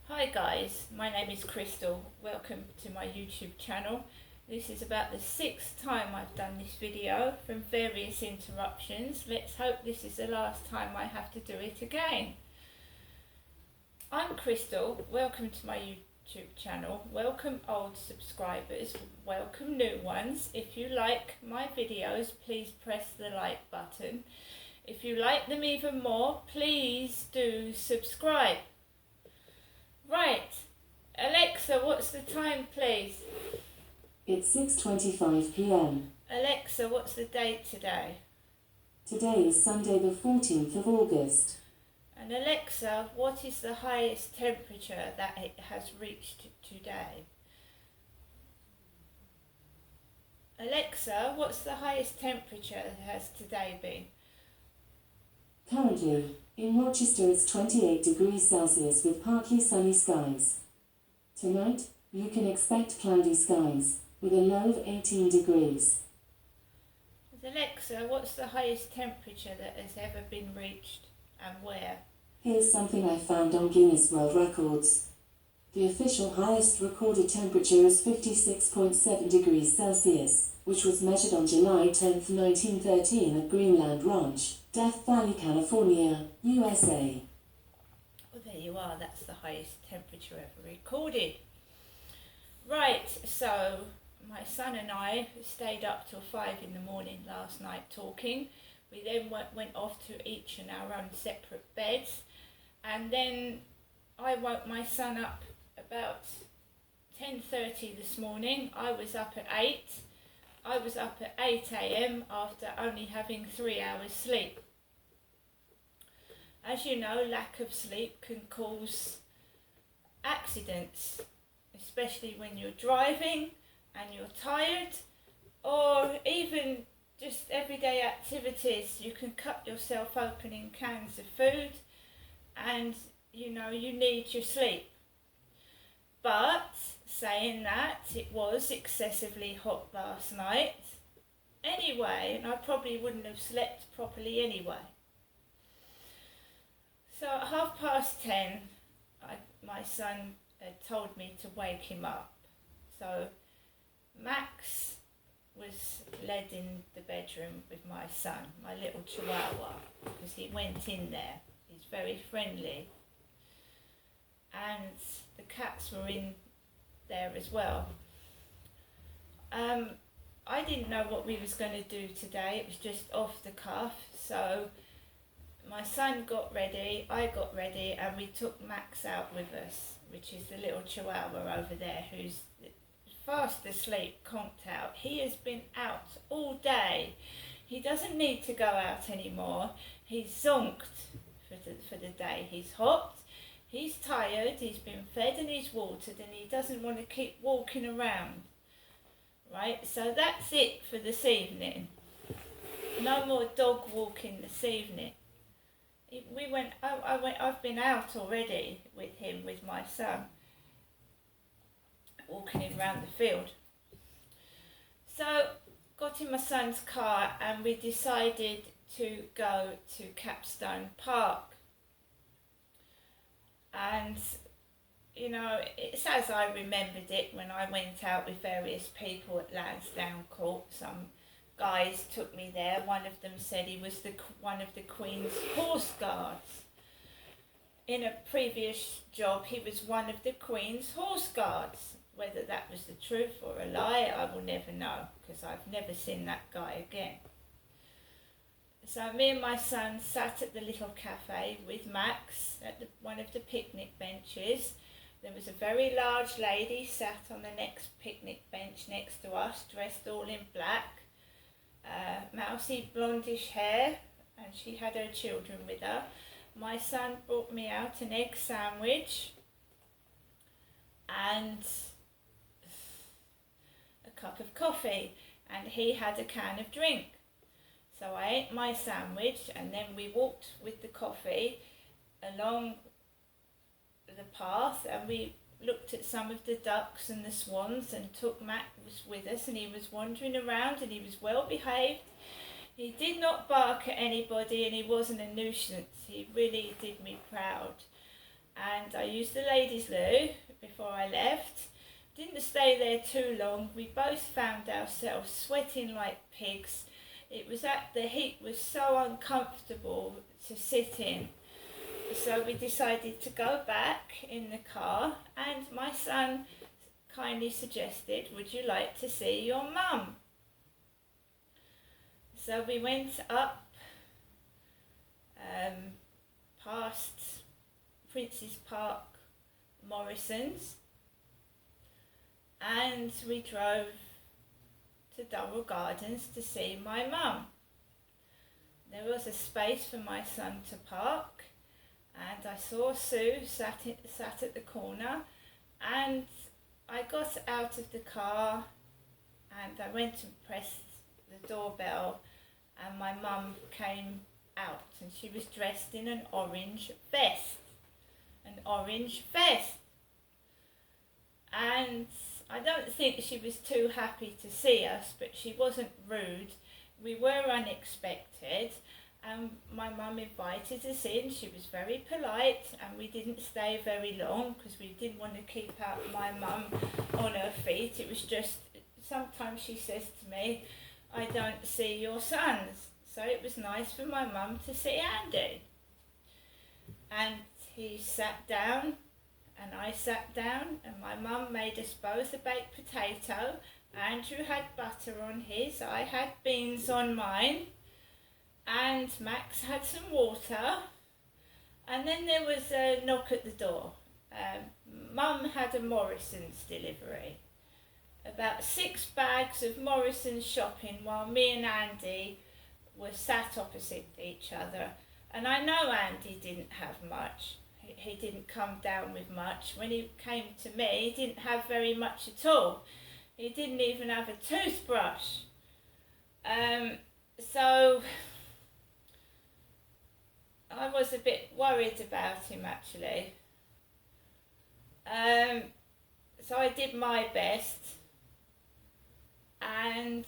Hi guys, my name is Crystal. Welcome to my YouTube channel. This is about the 6th time I've done this video from various interruptions. Let's hope this is the last time I have to do it again. I'm Crystal. Welcome to my YouTube channel. Welcome old subscribers. Welcome new ones. If you like my videos, please press the like button. If you like them even more, please do subscribe. Right, Alexa, what's the time, please? It's 6:25 p.m. Alexa, what's the date today? Today is Sunday the 14th of August. And Alexa, what is the highest temperature that it has reached today? Alexa, what's the highest temperature it has today been? Currently, in Rochester it's 28 degrees Celsius with partly sunny skies. Tonight, you can expect cloudy skies, with a low of 18 degrees. Alexa, what's the highest temperature that has ever been reached and where? Here's something I found on Guinness World Records. The official highest recorded temperature is 56.7 degrees Celsius, which was measured on July 10, 1913 at Greenland Ranch, Death Valley, California, USA. Well, there you are, that's the highest temperature ever recorded. Right, so my son and I stayed up till 5 in the morning last night talking. We then went off to each in our own separate beds, and then I woke my son up about 10:30 this morning. I was up at 8. I was up at 8 a.m. after only having 3 hours sleep. As you know, lack of sleep can cause accidents, especially when you're driving and you're tired, or even just everyday activities. You can cut yourself open in cans of food and you need your sleep. But saying that, it was excessively hot last night anyway, and I probably wouldn't have slept properly anyway. So at 10:30, my son told me to wake him up. So Max was led in the bedroom with my son, my little chihuahua, because he went in there. He's very friendly. And the cats were in there as well. I didn't know what we was going to do today. It was just off the cuff. So my son got ready, I got ready, and we took Max out with us, which is the little chihuahua over there who's fast asleep, conked out. He has been out all day. He doesn't need to go out anymore. He's zonked for the day. He's hot, he's tired, he's been fed and he's watered, and he doesn't want to keep walking around. Right, so that's it for this evening. No more dog walking this evening. I've been out already with him, with my son, walking him around the field. So got in my son's car and we decided to go to Capstone Park. And it's as I remembered it when I went out with various people at Lansdowne Court. Some guys took me there. One of them said he was one of the Queen's horse guards. In a previous job, he was one of the Queen's horse guards. Whether that was the truth or a lie, I will never know, because I've never seen that guy again. So me and my son sat at the little cafe with Max at one of the picnic benches. There was a very large lady sat on the next picnic bench next to us, dressed all in black, mousy blondish hair, and she had her children with her. My son brought me out an egg sandwich and a cup of coffee, and he had a can of drink. So I ate my sandwich, and then we walked with the coffee along the path, and we looked at some of the ducks and the swans, and took Max with us, and he was wandering around and he was well behaved. He did not bark at anybody and he wasn't a nuisance. He really did me proud. and I used the ladies' loo before I left. Didn't stay there too long. We both found ourselves sweating like pigs. The heat was so uncomfortable to sit in. So we decided to go back in the car, and my son kindly suggested, would you like to see your mum? So we went up past Prince's Park Morrison's, and we drove to Durrell Gardens to see my mum. There was a space for my son to park, and I saw Sue sat at the corner, and I got out of the car and I went and pressed the doorbell, and my mum came out, and she was dressed in an orange vest. And I don't think she was too happy to see us, but she wasn't rude. We were unexpected, and my mum invited us in. She was very polite, and we didn't stay very long because we didn't want to keep my mum on her feet. It was just, sometimes she says to me, I don't see your sons. So it was nice for my mum to see Andy. And he sat down, and I sat down, and my mum made us both a baked potato. Andrew had butter on his, I had beans on mine, and Max had some water. And then there was a knock at the door. Mum had a Morrison's delivery. About 6 bags of Morrison's shopping, while me and Andy were sat opposite each other. And I know Andy didn't have much. He didn't come down with much. When he came to me, he didn't have very much at all. He didn't even have a toothbrush. So I was a bit worried about him, actually. So I did my best, and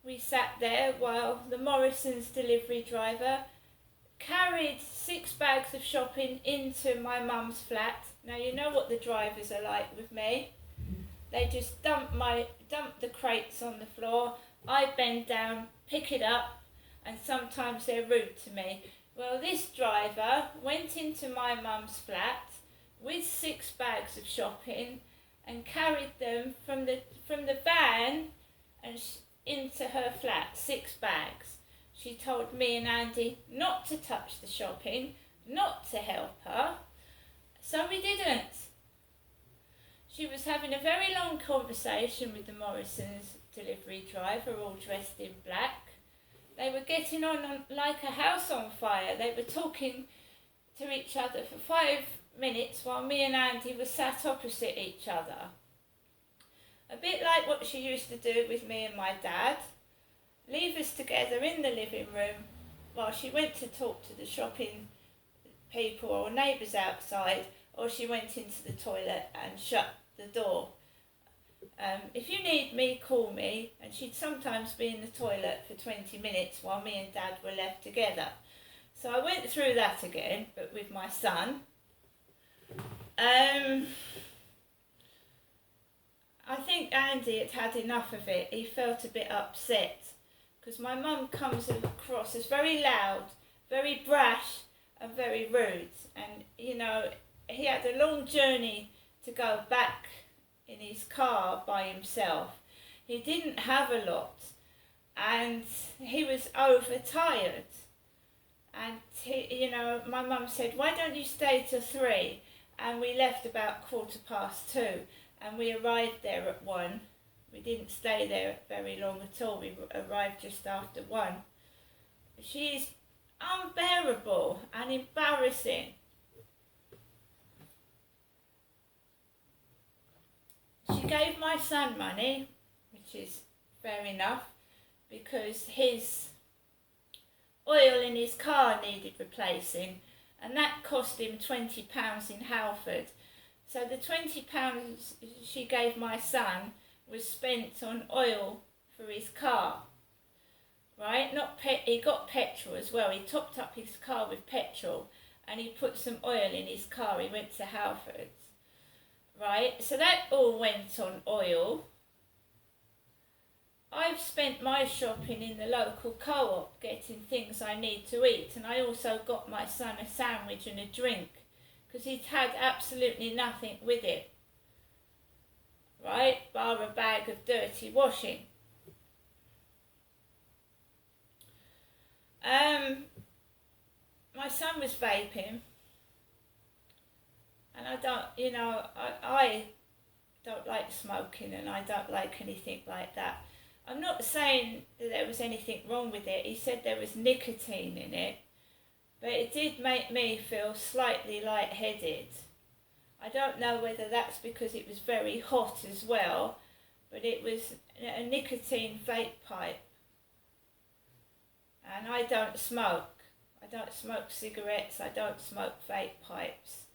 we sat there while the Morrison's delivery driver carried 6 bags of shopping into my mum's flat. Now you know what the drivers are like with me. They just dump the crates on the floor. I bend down, pick it up, and sometimes they're rude to me. Well, this driver went into my mum's flat with 6 bags of shopping and carried them from the van and into her flat, 6 bags. She told me and Andy not to touch the shopping, not to help her, so we didn't. She was having a very long conversation with the Morrison's delivery driver, all dressed in black. They were getting on like a house on fire. They were talking to each other for 5 minutes while me and Andy were sat opposite each other. A bit like what she used to do with me and my dad. Leave us together in the living room while she went to talk to the shopping people or neighbours outside, or she went into the toilet and shut the door. If you need me, call me. And she'd sometimes be in the toilet for 20 minutes while me and Dad were left together. So I went through that again, but with my son. I think Andy had had enough of it. He felt a bit upset because my mum comes across as very loud, very brash and very rude. And, he had a long journey to go back in his car by himself. He didn't have a lot, and he was overtired. And my mum said, "Why don't you stay till 3?" And we left about 2:15, and we arrived there at 1. We didn't stay there very long at all. We arrived just after 1. She's unbearable and embarrassing. She gave my son money, which is fair enough, because his oil in his car needed replacing, and that cost him £20 in Halford. So the £20 she gave my son was spent on oil for his car. right? He got petrol as well. He topped up his car with petrol and he put some oil in his car. He went to Halfords, right? So that all went on oil. I've spent my shopping in the local co-op getting things I need to eat, and I also got my son a sandwich and a drink because he'd had absolutely nothing with it, right, bar a bag of dirty washing. My son was vaping, and I don't like smoking, and I don't like anything like that. I'm not saying that there was anything wrong with it. He said there was nicotine in it, but it did make me feel slightly lightheaded. I don't know whether that's because it was very hot as well, but it was a nicotine vape pipe. And I don't smoke. I don't smoke cigarettes, I don't smoke vape pipes.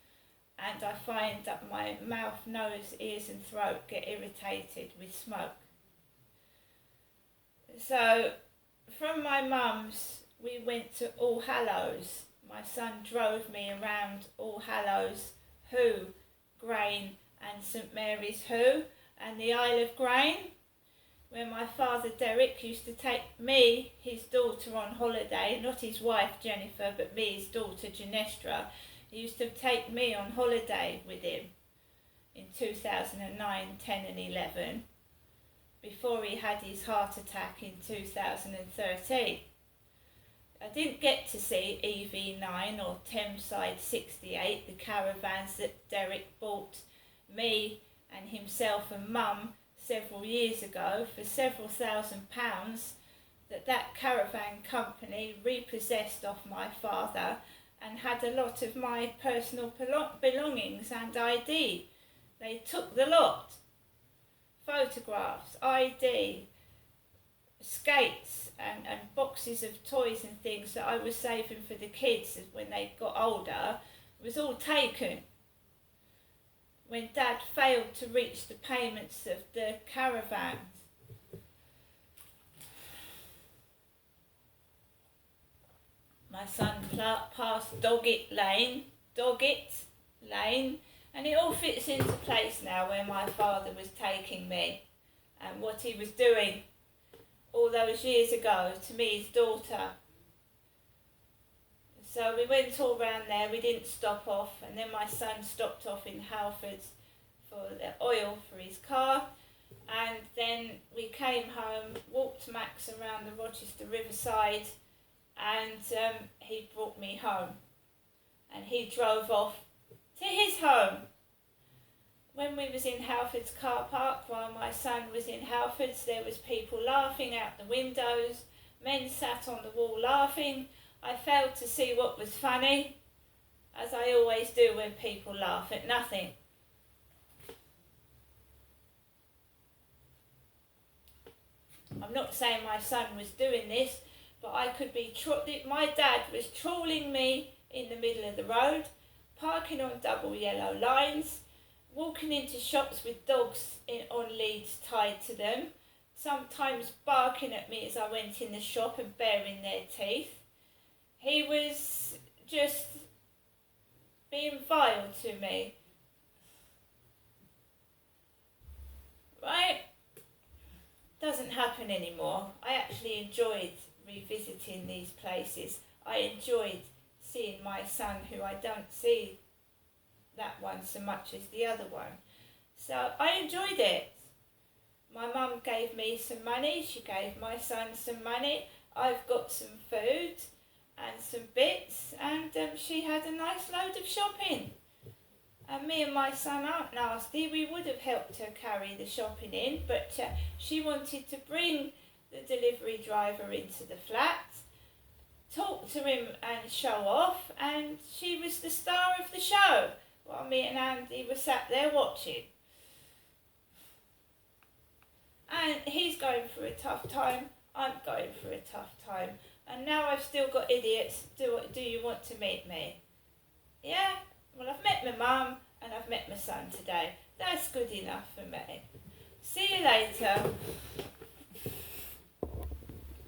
And I find that my mouth, nose, ears and throat get irritated with smoke. So, from my mum's, we went to All Hallows. My son drove me around All Hallows, Hoo, Grain and St Mary's Hoo and the Isle of Grain, where my father Derek used to take me, his daughter, on holiday, not his wife Jennifer, but me, his daughter Genestra. He used to take me on holiday with him in 2009, 10 and 11. Before he had his heart attack in 2013. I didn't get to see EV9 or Thameside 68, the caravans that Derek bought me and himself and Mum several years ago for several £1,000s that caravan company repossessed off my father and had a lot of my personal belongings and ID. They took the lot. Photographs, ID, skates and boxes of toys and things that I was saving for the kids when they got older was all taken. When Dad failed to reach the payments of the caravans. My son passed Doggett Lane, and it all fits into place now where my father was taking me and what he was doing all those years ago to me, his daughter. So we went all round there, we didn't stop off, and then my son stopped off in Halfords for the oil for his car, and then we came home, walked Max around the Rochester Riverside, and he brought me home, and he drove off to his home. When we was in Halfords car park, while my son was in Halfords, there was people laughing out the windows, men sat on the wall laughing. I failed to see what was funny, as I always do when people laugh at nothing. I'm not saying my son was doing this, but I could be, my dad was trawling me in the middle of the road, parking on double yellow lines, walking into shops with dogs on leads tied to them, sometimes barking at me as I went in the shop and baring their teeth. He was just being vile to me. Right? Doesn't happen anymore. I actually enjoyed revisiting these places. I enjoyed seeing my son, who I don't see that one so much as the other one. So I enjoyed it. My mum gave me some money, she gave my son some money, I've got some food and some bits, and she had a nice load of shopping. And me and my son aren't nasty, we would have helped her carry the shopping in, but she wanted to bring the delivery driver into the flat, talk to him and show off, and she was the star of the show, while me and Andy were sat there watching. And he's going through a tough time, I'm going through a tough time, and now I've still got idiots. Do you want to meet me? Yeah? Well, I've met my mum and I've met my son today. That's good enough for me. See you later.